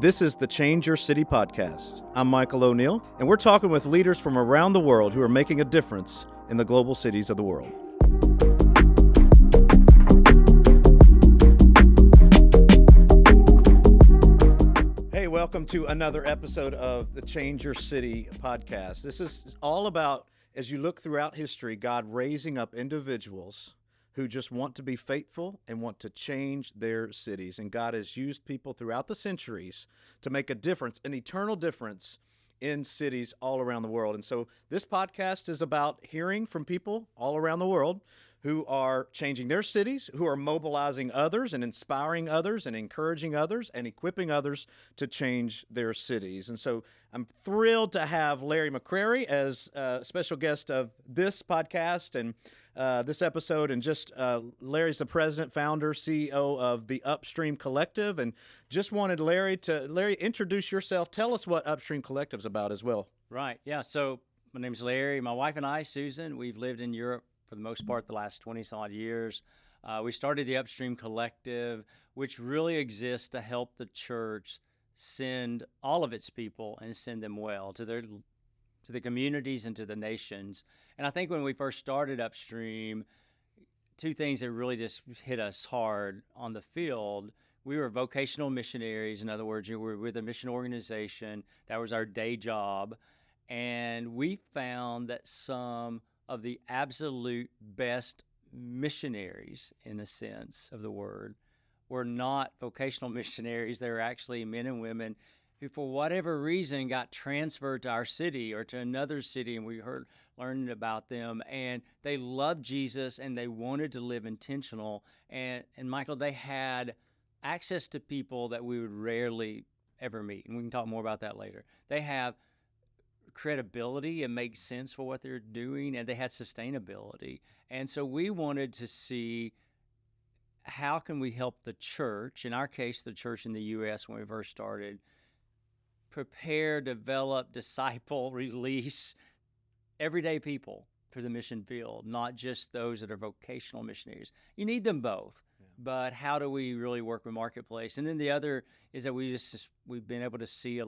This is the Change Your City podcast. I'm Michael O'Neill, and we're talking with leaders from around the world who are making a difference in the global cities of the world. Hey, welcome to another episode of the Change Your City podcast. This is all about, as you look throughout history, God raising up individuals who just want to be faithful and want to change their cities. And God has used people throughout the centuries to make a difference, an eternal difference in cities all around the world. And so this podcast is about hearing from people all around the world who are changing their cities, who are mobilizing others and inspiring others and encouraging others and equipping others to change their cities. And so I'm thrilled to have Larry McCrary as a special guest of this podcast and this episode. And just Larry's the president, founder, CEO of the Upstream Collective. And just wanted Larry, introduce yourself. Tell us what Upstream Collective's about as well. Right. Yeah. So my name's Larry. My wife and I, Susan, we've lived in Europe for the most part the last 20-some-odd years. We started the Upstream Collective, which really exists to help the church send all of its people and send them well to the communities and to the nations. And I think when we first started Upstream, two things that really just hit us hard on the field. We were vocational missionaries. In other words, we were with a mission organization. That was our day job. And we found that some of the absolute best missionaries, in a sense of the word, were not vocational missionaries. They were actually men and women who, for whatever reason, got transferred to our city or to another city, and we learned about them, and they loved Jesus, and they wanted to live intentional. And Michael, they had access to people that we would rarely ever meet, and we can talk more about that later. They have credibility and make sense for what they're doing, and they had sustainability. And so we wanted to see how can we help the church, in our case, the church in the U.S. when we first started, prepare, develop, disciple, release everyday people for the mission field, not just those that are vocational missionaries. You need them both, but how do we really work with marketplace? And then the other is that we've been able to see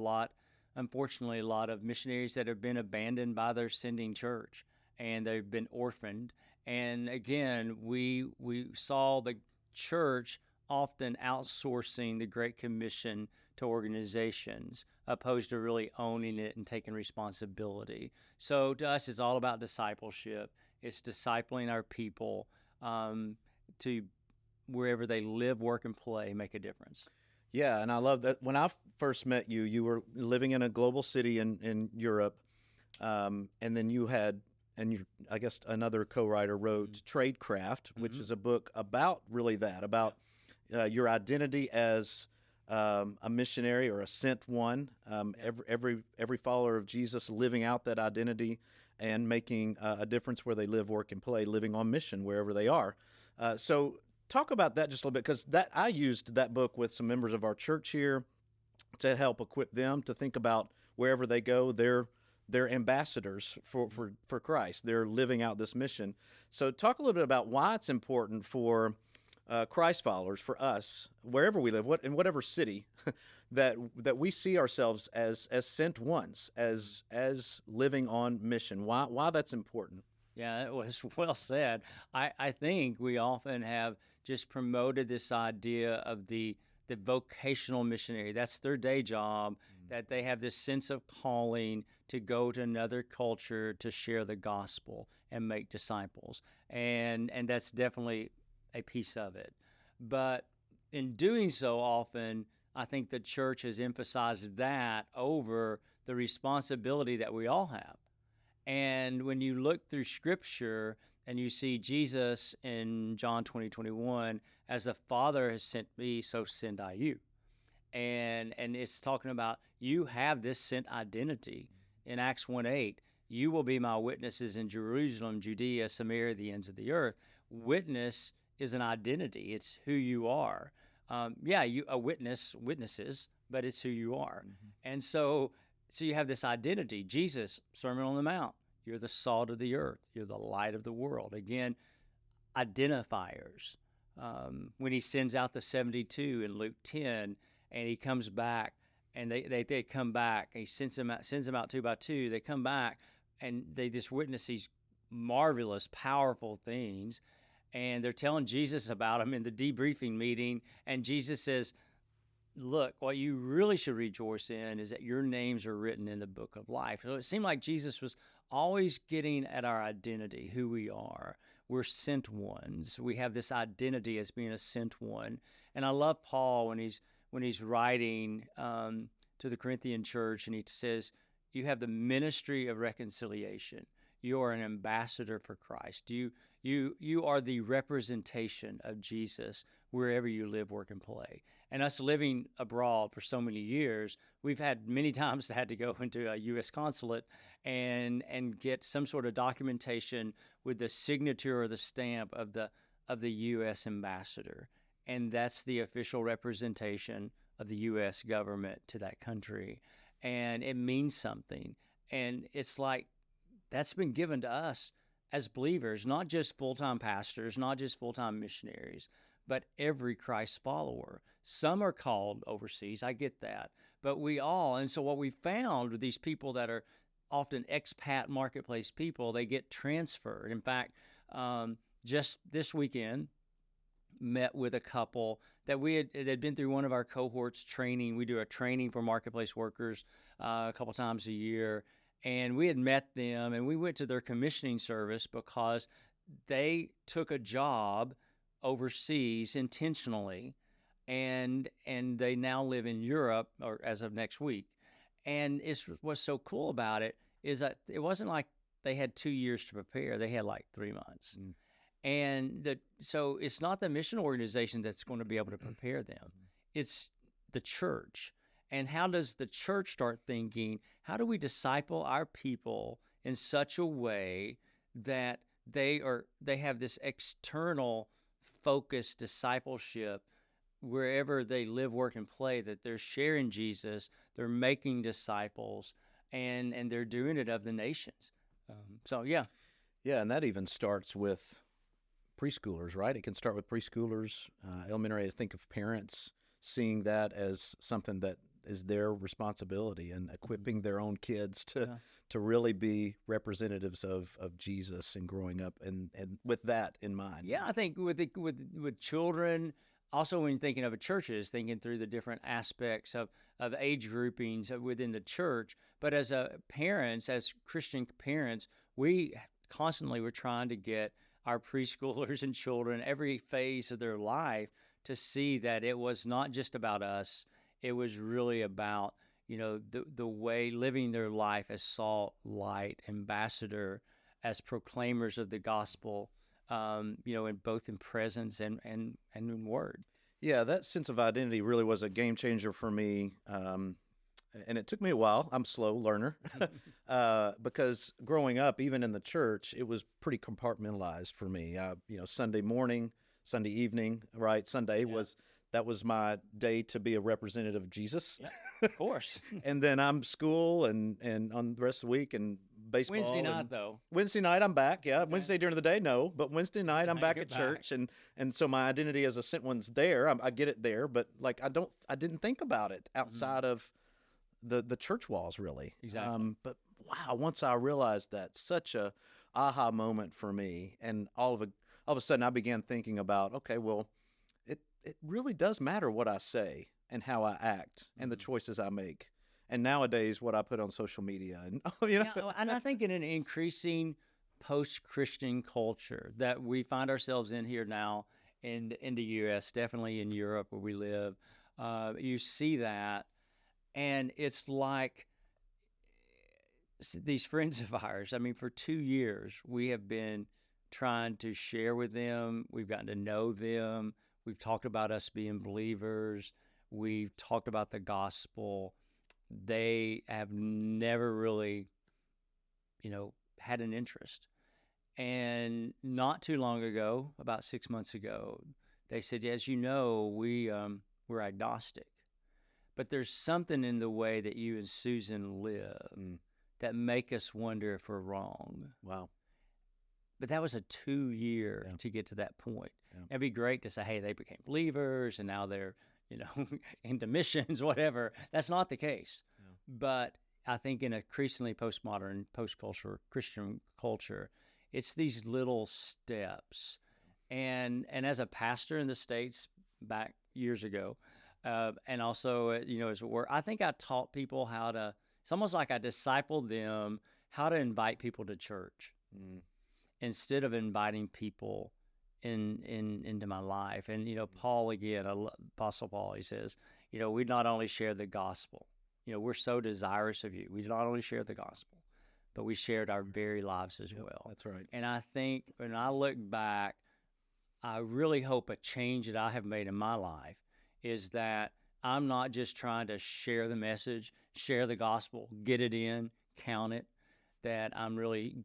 unfortunately, a lot of missionaries that have been abandoned by their sending church, and they've been orphaned. And again, we saw the church often outsourcing the Great Commission to organizations, opposed to really owning it and taking responsibility. So to us, it's all about discipleship. It's discipling our people to wherever they live, work, and play, make a difference. Yeah, and I love that. When I first met you, you were living in a global city in Europe, and then you had, I guess another co-writer wrote Tradecraft, which is a book about really that, about your identity as a missionary or a sent one. Every follower of Jesus living out that identity and making a difference where they live, work, and play, living on mission wherever they are. So talk about that just a little bit, because I used that book with some members of our church here to help equip them to think about wherever they go, they're ambassadors for Christ. They're living out this mission. So talk a little bit about why it's important for Christ followers, for us, wherever we live, in whatever city, that we see ourselves as sent ones, as living on mission. Why that's important? Yeah, it was well said. I think we often have just promoted this idea of the vocational missionary. That's their day job, that they have this sense of calling to go to another culture to share the gospel and make disciples. And that's definitely a piece of it. But in doing so, often, I think the church has emphasized that over the responsibility that we all have. And when you look through Scripture and you see Jesus in John 20:21, as the Father has sent me, so send I you. And it's talking about you have this sent identity. In Acts 1:8, you will be my witnesses in Jerusalem, Judea, Samaria, the ends of the earth. Witness is an identity. It's who you are. Witnesses, but it's who you are. And so you have this identity. Jesus, Sermon on the Mount, you're the salt of the earth. You're the light of the world. Again, identifiers. When he sends out the 72 in Luke 10, and he comes back and they come back. He sends them out two by two. They come back, and they just witness these marvelous, powerful things, and they're telling Jesus about them in the debriefing meeting, and Jesus says, look, what you really should rejoice in is that your names are written in the book of life. So it seemed like Jesus was always getting at our identity, who we are. We're sent ones. We have this identity as being a sent one. And I love Paul when he's writing to the Corinthian church, and he says, you have the ministry of reconciliation. You are an ambassador for Christ. You are the representation of Jesus wherever you live, work, and play. And us living abroad for so many years, we've had many times had to go into a U.S. consulate and get some sort of documentation with the signature or the stamp of the U.S. ambassador. And that's the official representation of the U.S. government to that country. And it means something. And it's like that's been given to us as believers, not just full-time pastors, not just full-time missionaries, but every Christ follower. Some are called overseas, I get that, but we all, and so what we found with these people that are often expat marketplace people, they get transferred. In fact, just this weekend, met with a couple that they'd been through one of our cohorts training. We do a training for marketplace workers a couple times a year, and we had met them, and we went to their commissioning service because they took a job overseas intentionally, and they now live in Europe, or as of next week. And what's so cool about it is that it wasn't like they had 2 years to prepare; they had like 3 months. And so it's not the mission organization that's going to be able to prepare them; it's the church. And how does the church start thinking? How do we disciple our people in such a way that they have this external focused discipleship wherever they live, work, and play, that they're sharing Jesus, they're making disciples, and they're doing it of the nations. Yeah, and that even starts with preschoolers, right? It can start with preschoolers, elementary. I think of parents seeing that as something that is their responsibility and equipping their own kids to really be representatives of Jesus and growing up and with that in mind. Yeah, I think with children, also when thinking of a churches, thinking through the different aspects of age groupings within the church. But as parents, as Christian parents, we constantly were trying to get our preschoolers and children, every phase of their life, to see that it was not just about us. It was really about, the way living their life as salt, light, ambassador, as proclaimers of the gospel, in both in presence and in word. Yeah, that sense of identity really was a game changer for me. And it took me a while. I'm a slow learner because growing up, even in the church, it was pretty compartmentalized for me. Sunday morning, Sunday evening, right? Sunday that was my day to be a representative of Jesus. Yeah, of course. And then I'm school and on the rest of the week and baseball. Wednesday night, though. Wednesday night, I'm back. Yeah. Okay. Wednesday during the day, no. But Wednesday night, I'm back at church. And so my identity as a sent one's there. I get it there. But like, I didn't think about it outside of the church walls, really. Exactly. But wow, once I realized that, such a aha moment for me. And all of a sudden, I began thinking about, okay, well, it really does matter what I say and how I act and the choices I make. And nowadays, what I put on social media, and and I think in an increasing post-Christian culture that we find ourselves in here now in the U.S., definitely in Europe where we live, you see that, and it's like these friends of ours. I mean, for 2 years we have been trying to share with them. We've gotten to know them. We've talked about us being believers. We've talked about the gospel. They have never really, had an interest. And not too long ago, about 6 months ago, they said, as you know, we're agnostic. But there's something in the way that you and Susan live that make us wonder if we're wrong. Wow. But that was a 2 year to get to that point. Yeah. It'd be great to say, hey, they became believers, and now they're, into missions, whatever. That's not the case. But I think in a increasingly postmodern, post-culture, Christian culture, it's these little steps. And as a pastor in the States back years ago, and also, as work, I think I taught people how to, it's almost like I discipled them how to invite people to church instead of inviting people into my life. And, Paul, again, Apostle Paul, he says, we not only share the gospel, we're so desirous of you. We not only share the gospel, but we shared our very lives as well. That's right. And I think when I look back, I really hope a change that I have made in my life is that I'm not just trying to share the message, share the gospel, get it in, count it, that I'm really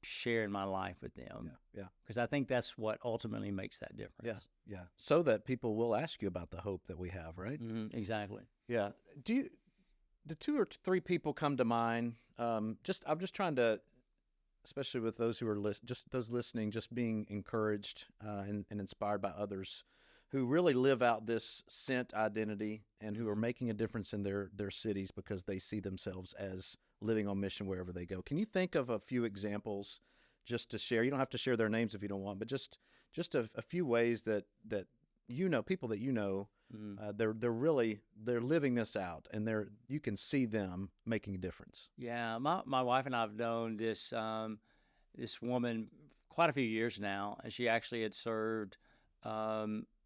sharing my life with them. Yeah. Because I think that's what ultimately makes that difference. Yeah. So that people will ask you about the hope that we have, right? Mm-hmm, exactly. Yeah. Do 2 or 3 people come to mind? I'm just trying to, especially with those who are those listening, just being encouraged and inspired by others who really live out this sent identity and who are making a difference in their cities because they see themselves as living on mission wherever they go. Can you think of a few examples just to share? You don't have to share their names if you don't want, but just a few ways that people that they're living this out, and you can see them making a difference. Yeah, my wife and I have known this this woman quite a few years now, and she actually had served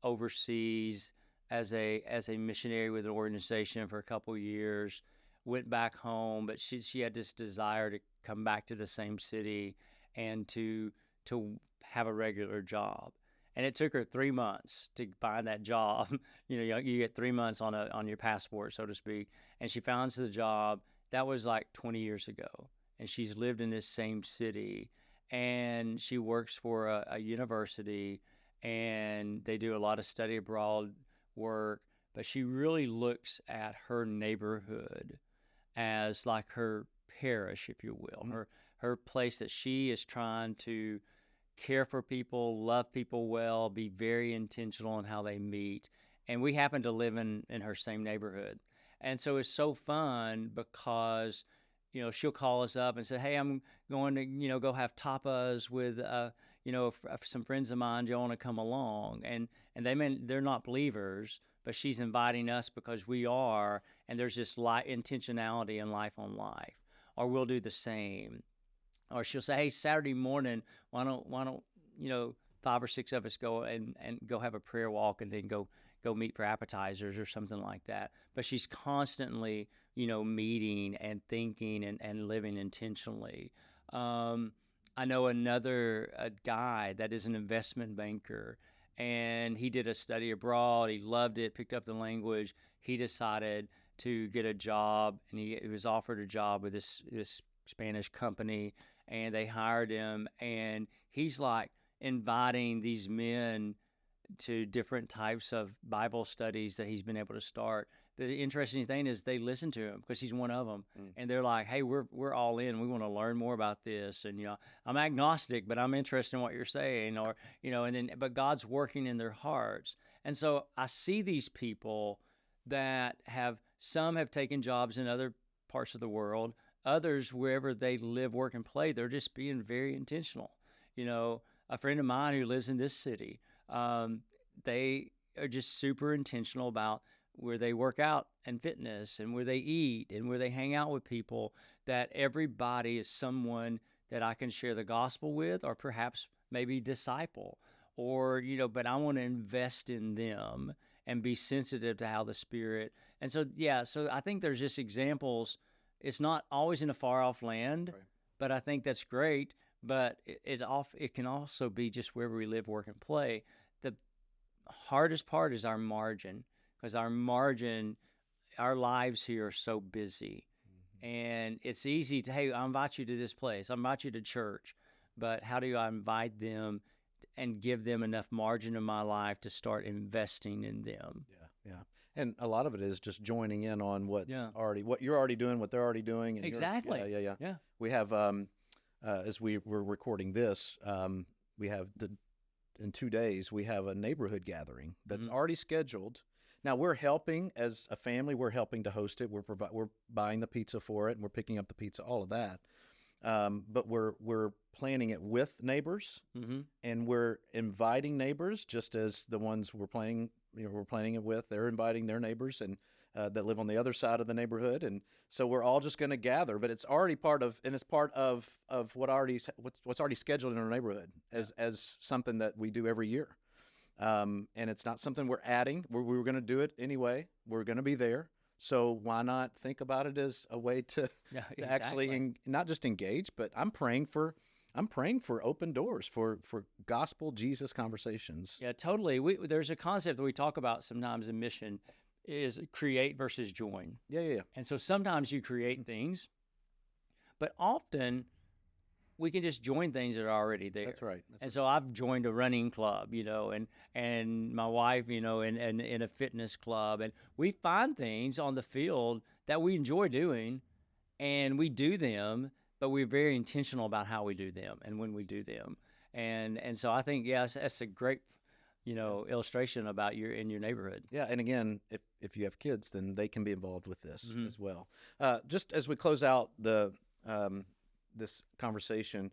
overseas as a missionary with an organization for a couple of years. Went back home, but she had this desire to come back to the same city and to have a regular job. And it took her 3 months to find that job. You get 3 months on your passport, so to speak. And she finds the job. That was like 20 years ago. And she's lived in this same city. And she works for a university, and they do a lot of study abroad work. But she really looks at her neighborhood as like her parish, if you will, her place that she is trying to care for people, love people well, be very intentional in how they meet. And we happen to live in her same neighborhood. And so it's so fun because, she'll call us up and say, hey, I'm going to, go have tapas with, some friends of mine. Do you want to come along? And they're not believers, but she's inviting us because we are, and there's this intentionality in life on life. Or we'll do the same. Or she'll say, hey, Saturday morning, why don't 5 or 6 of us go and go have a prayer walk and then go meet for appetizers or something like that. But she's constantly, meeting and thinking and living intentionally. I know a guy that is an investment banker, and he did a study abroad. He loved it, picked up the language. He decided to get a job, and he was offered a job with this Spanish company, and they hired him, and he's like inviting these men to different types of Bible studies that he's been able to start. The interesting thing is they listen to him because he's one of them, and they're like, hey, we're all in. We want to learn more about this, and I'm agnostic, but I'm interested in what you're saying, or but God's working in their hearts. And so I see these people that some have taken jobs in other parts of the world. Others, wherever they live, work, and play, they're just being very intentional. A friend of mine who lives in this city, they are just super intentional about where they work out and fitness and where they eat and where they hang out with people, that everybody is someone that I can share the gospel with, or perhaps maybe disciple, or, but I want to invest in them and be sensitive to how the Spirit. And so, so I think there's just examples. It's not always in a far-off land, right, but I think that's great. But it can also be just wherever we live, work, and play. The hardest part is our margin, because our lives here are so busy. And it's easy to, hey, I invite you to this place. I invite you to church. But how do I invite them and give them enough margin in my life to start investing in them? Yeah. And a lot of it is just joining in on what you're already doing, what they're already doing. And exactly. Yeah. We have, as we were recording this, we have in 2 days, we have a neighborhood gathering that's already scheduled. Now we're helping as a family. We're helping to host it. We're buying the pizza for it, and we're picking up the pizza. All of that. But we're planning it with neighbors, and we're inviting neighbors, just as the ones we're planning it with. They're inviting their neighbors and that live on the other side of the neighborhood, and so we're all just going to gather. But it's already part of what's already scheduled in our neighborhood as something that we do every year, and it's not something we're adding. We were going to do it anyway. We're going to be there. So why not think about it as a way to actually not just engage, but I'm praying for open doors for gospel Jesus conversations. Yeah, totally. There's a concept that we talk about sometimes in mission is create versus join. Yeah. And so sometimes you create things, but often we can just join things that are already there. That's right. So I've joined a running club, and my wife, in a fitness club, and we find things on the field that we enjoy doing, and we do them, but we're very intentional about how we do them and when we do them. And so I think, yes, that's a great, illustration about in your neighborhood. Yeah, and again, if you have kids, then they can be involved with this as well. Just as we close out this conversation,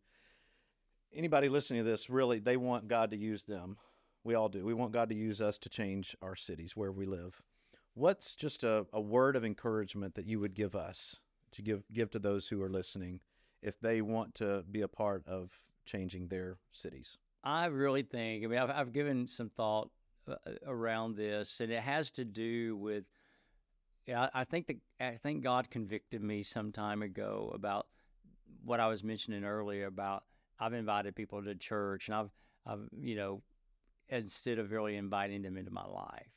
anybody listening to this, really, they want God to use them. We all do. We want God to use us to change our cities, where we live. What's just a word of encouragement that you would give us, to give to those who are listening, if they want to be a part of changing their cities? I really think, I've given some thought around this, and it has to do with, I think God convicted me some time ago about what I was mentioning earlier about I've invited people to church, and I've instead of really inviting them into my life.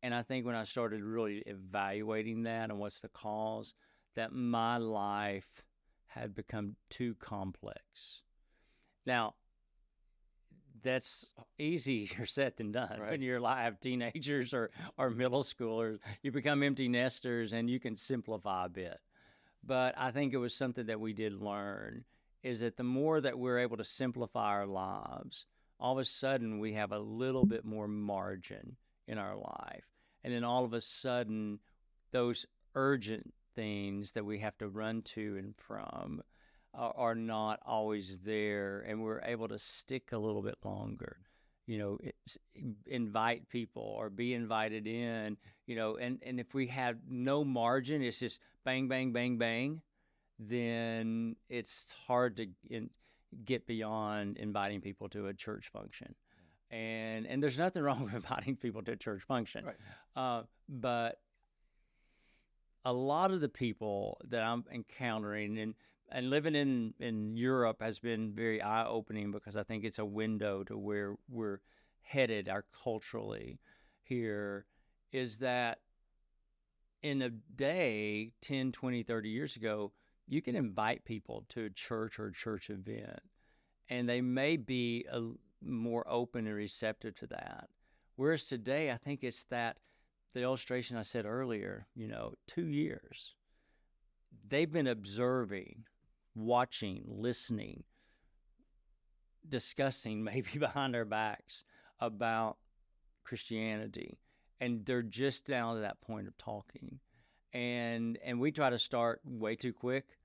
And I think when I started really evaluating that and what's the cause, that my life had become too complex. Now, that's easier said than done. Right. When you're alive, teenagers or middle schoolers, you become empty nesters and you can simplify a bit. But I think it was something that we did learn, is that the more that we're able to simplify our lives, all of a sudden we have a little bit more margin in our life. And then all of a sudden, those urgent things that we have to run to and from are not always there, and we're able to stick a little bit longer, invite people or be invited in, and if we have no margin, it's just bang, bang, bang, bang, then it's hard to get beyond inviting people to a church function. And there's nothing wrong with inviting people to a church function. Right. But a lot of the people that I'm encountering and living in Europe has been very eye-opening, because I think it's a window to where we're headed culturally here, is that in a day, 10, 20, 30 years ago, you can invite people to a church or a church event, and they may be more open and receptive to that. Whereas today, I think it's the illustration I said earlier, 2 years. They've been observing, watching, listening, discussing maybe behind their backs about Christianity, and they're just down to that point of talking. And we try to start way too quick,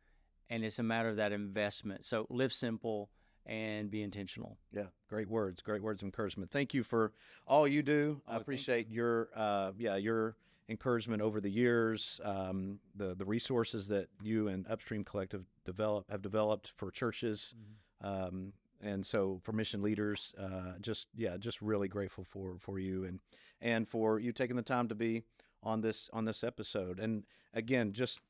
and it's a matter of that investment. So live simple and be intentional. Yeah, great words of encouragement. Thank you for all you do. I appreciate your encouragement over the years, the resources that you and Upstream Collective have developed for churches, and so for mission leaders. Just really grateful for you and for you taking the time to be on this episode. And again, just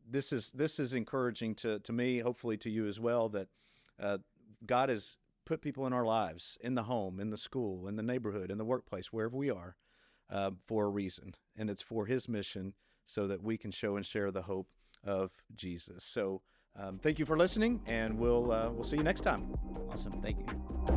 this is encouraging to me, hopefully to you as well, that God has put people in our lives, in the home, in the school, in the neighborhood, in the workplace, wherever we are, for a reason, and it's for His mission, so that we can show and share the hope of Jesus. So thank you for listening, and we'll see you next time. Awesome. Thank you.